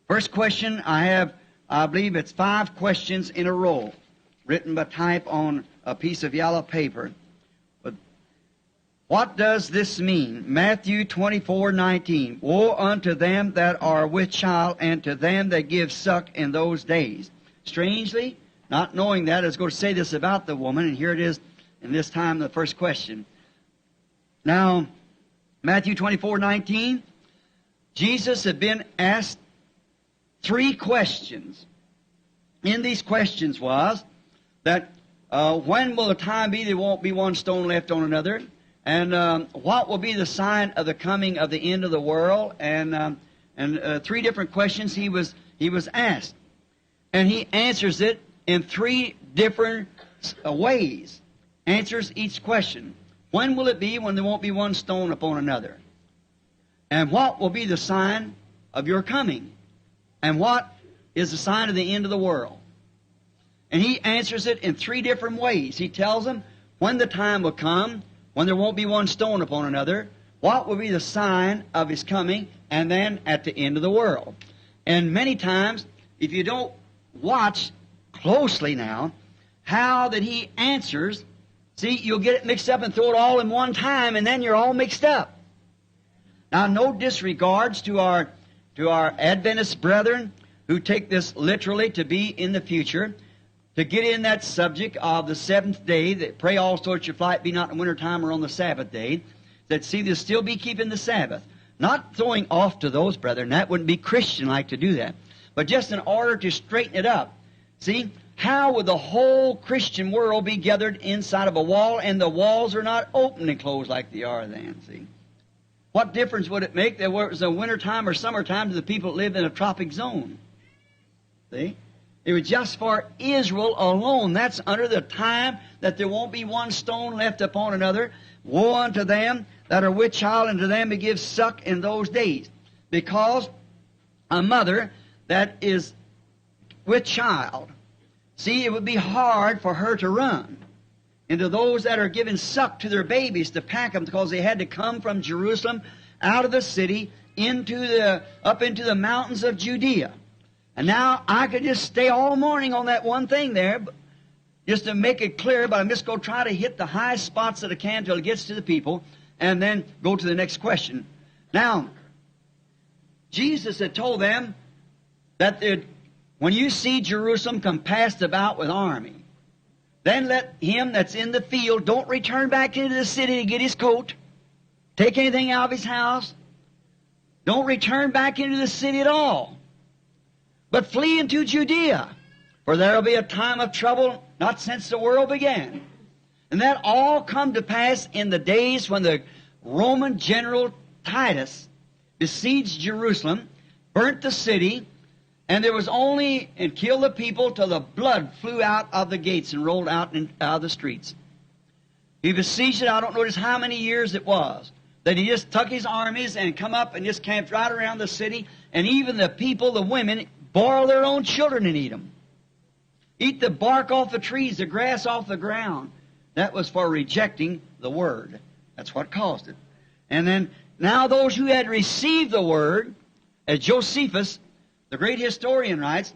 First question I have, I believe it's 5 questions in a row, written by type on a piece of yellow paper. But what does this mean? Matthew 24:19. Woe unto them that are with child, and to them that give suck in those days. Strangely, not knowing that, I was going to say this about the woman, and here it is in this time, the first question. Now, Matthew 24:19, Jesus had been asked 3 questions. In these questions was that when will the time be there won't be one stone left on another, and what will be the sign of the coming of the end of the world, and 3 different questions he was asked, and he answers it in 3 different ways. Answers each question. When will it be when there won't be one stone upon another? And what will be the sign of your coming? And what is the sign of the end of the world? And he answers it in 3 different ways. He tells them when the time will come, when there won't be one stone upon another, what will be the sign of his coming, and then at the end of the world. And many times, if you don't watch closely now, how that he answers, see, you'll get it mixed up and throw it all in one time, and then you're all mixed up. Now, no disregards to our Adventist brethren who take this literally to be in the future, to get in that subject of the 7th day, that pray also that your flight be not in winter time or on the Sabbath day, that see they'll still be keeping the Sabbath. Not throwing off to those brethren, that wouldn't be Christian-like to do that, but just in order to straighten it up. See, how would the whole Christian world be gathered inside of a wall, and the walls are not open and closed like they are then, see? What difference would it make that whether it was a wintertime or summertime to the people that lived in a tropic zone? See? It was just for Israel alone. That's under the time that there won't be one stone left upon another. Woe unto them that are with child, and to them that give suck in those days. Because a mother that is with child, see, it would be hard for her to run. And to those that are giving suck to their babies to pack them, because they had to come from Jerusalem out of the city up into the mountains of Judea. And now I could just stay all morning on that one thing there, just to make it clear, but I'm just going to try to hit the high spots that I can till it gets to the people, and then go to the next question. Now, Jesus had told them that when you see Jerusalem compassed about with army, then let him that's in the field don't return back into the city to get his coat, take anything out of his house. Don't return back into the city at all, but flee into Judea, for there will be a time of trouble not since the world began. And that all come to pass in the days when the Roman general Titus besieged Jerusalem, burnt the city, and there was only, and killed the people till the blood flew out of the gates and rolled out of the streets. He besieged it, I don't know just how many years it was, that he just took his armies and come up and just camped right around the city, and even the people, the women, boil their own children and eat them. Eat the bark off the trees, the grass off the ground. That was for rejecting the Word. That's what caused it. And then, now those who had received the Word, as Josephus, the great historian, writes,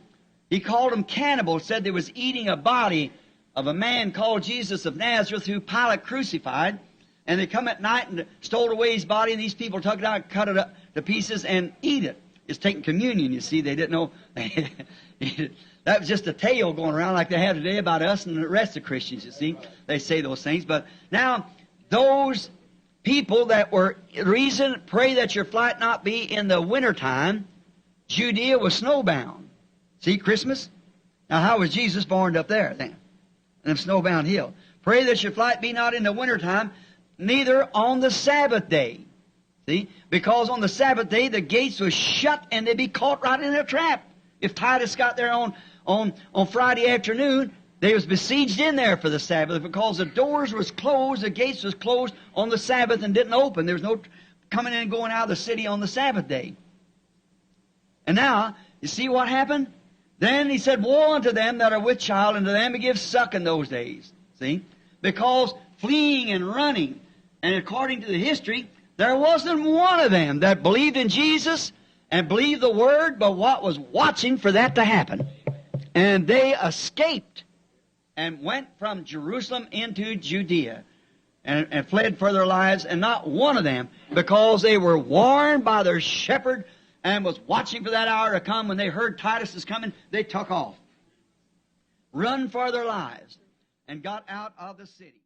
he called them cannibals, said they was eating a body of a man called Jesus of Nazareth, who Pilate crucified, and they come at night and stole away his body, and these people took it out, cut it up to pieces, and eat it. It's taking communion, you see. They didn't know. That was just a tale going around like they have today about us and the rest of Christians, you see. They say those things. But now, those people that were, pray that your flight not be in the wintertime, Judea was snowbound. See, Christmas? Now, how was Jesus born up there then? In a snowbound hill. Pray that your flight be not in the wintertime, neither on the Sabbath day. See? Because on the Sabbath day, the gates were shut, and they'd be caught right in a trap. If Titus got there on Friday afternoon, they was besieged in there for the Sabbath, because the doors was closed, the gates was closed on the Sabbath and didn't open. There was no coming in and going out of the city on the Sabbath day. And now, you see what happened? Then he said, woe unto them that are with child, and to them that give suck in those days. See? Because fleeing and running, and according to the history, there wasn't one of them that believed in Jesus and believed the Word, but what was watching for that to happen. And they escaped and went from Jerusalem into Judea and fled for their lives, and not one of them, because they were warned by their shepherd and was watching for that hour to come. When they heard Titus is coming, they took off, run for their lives, and got out of the city.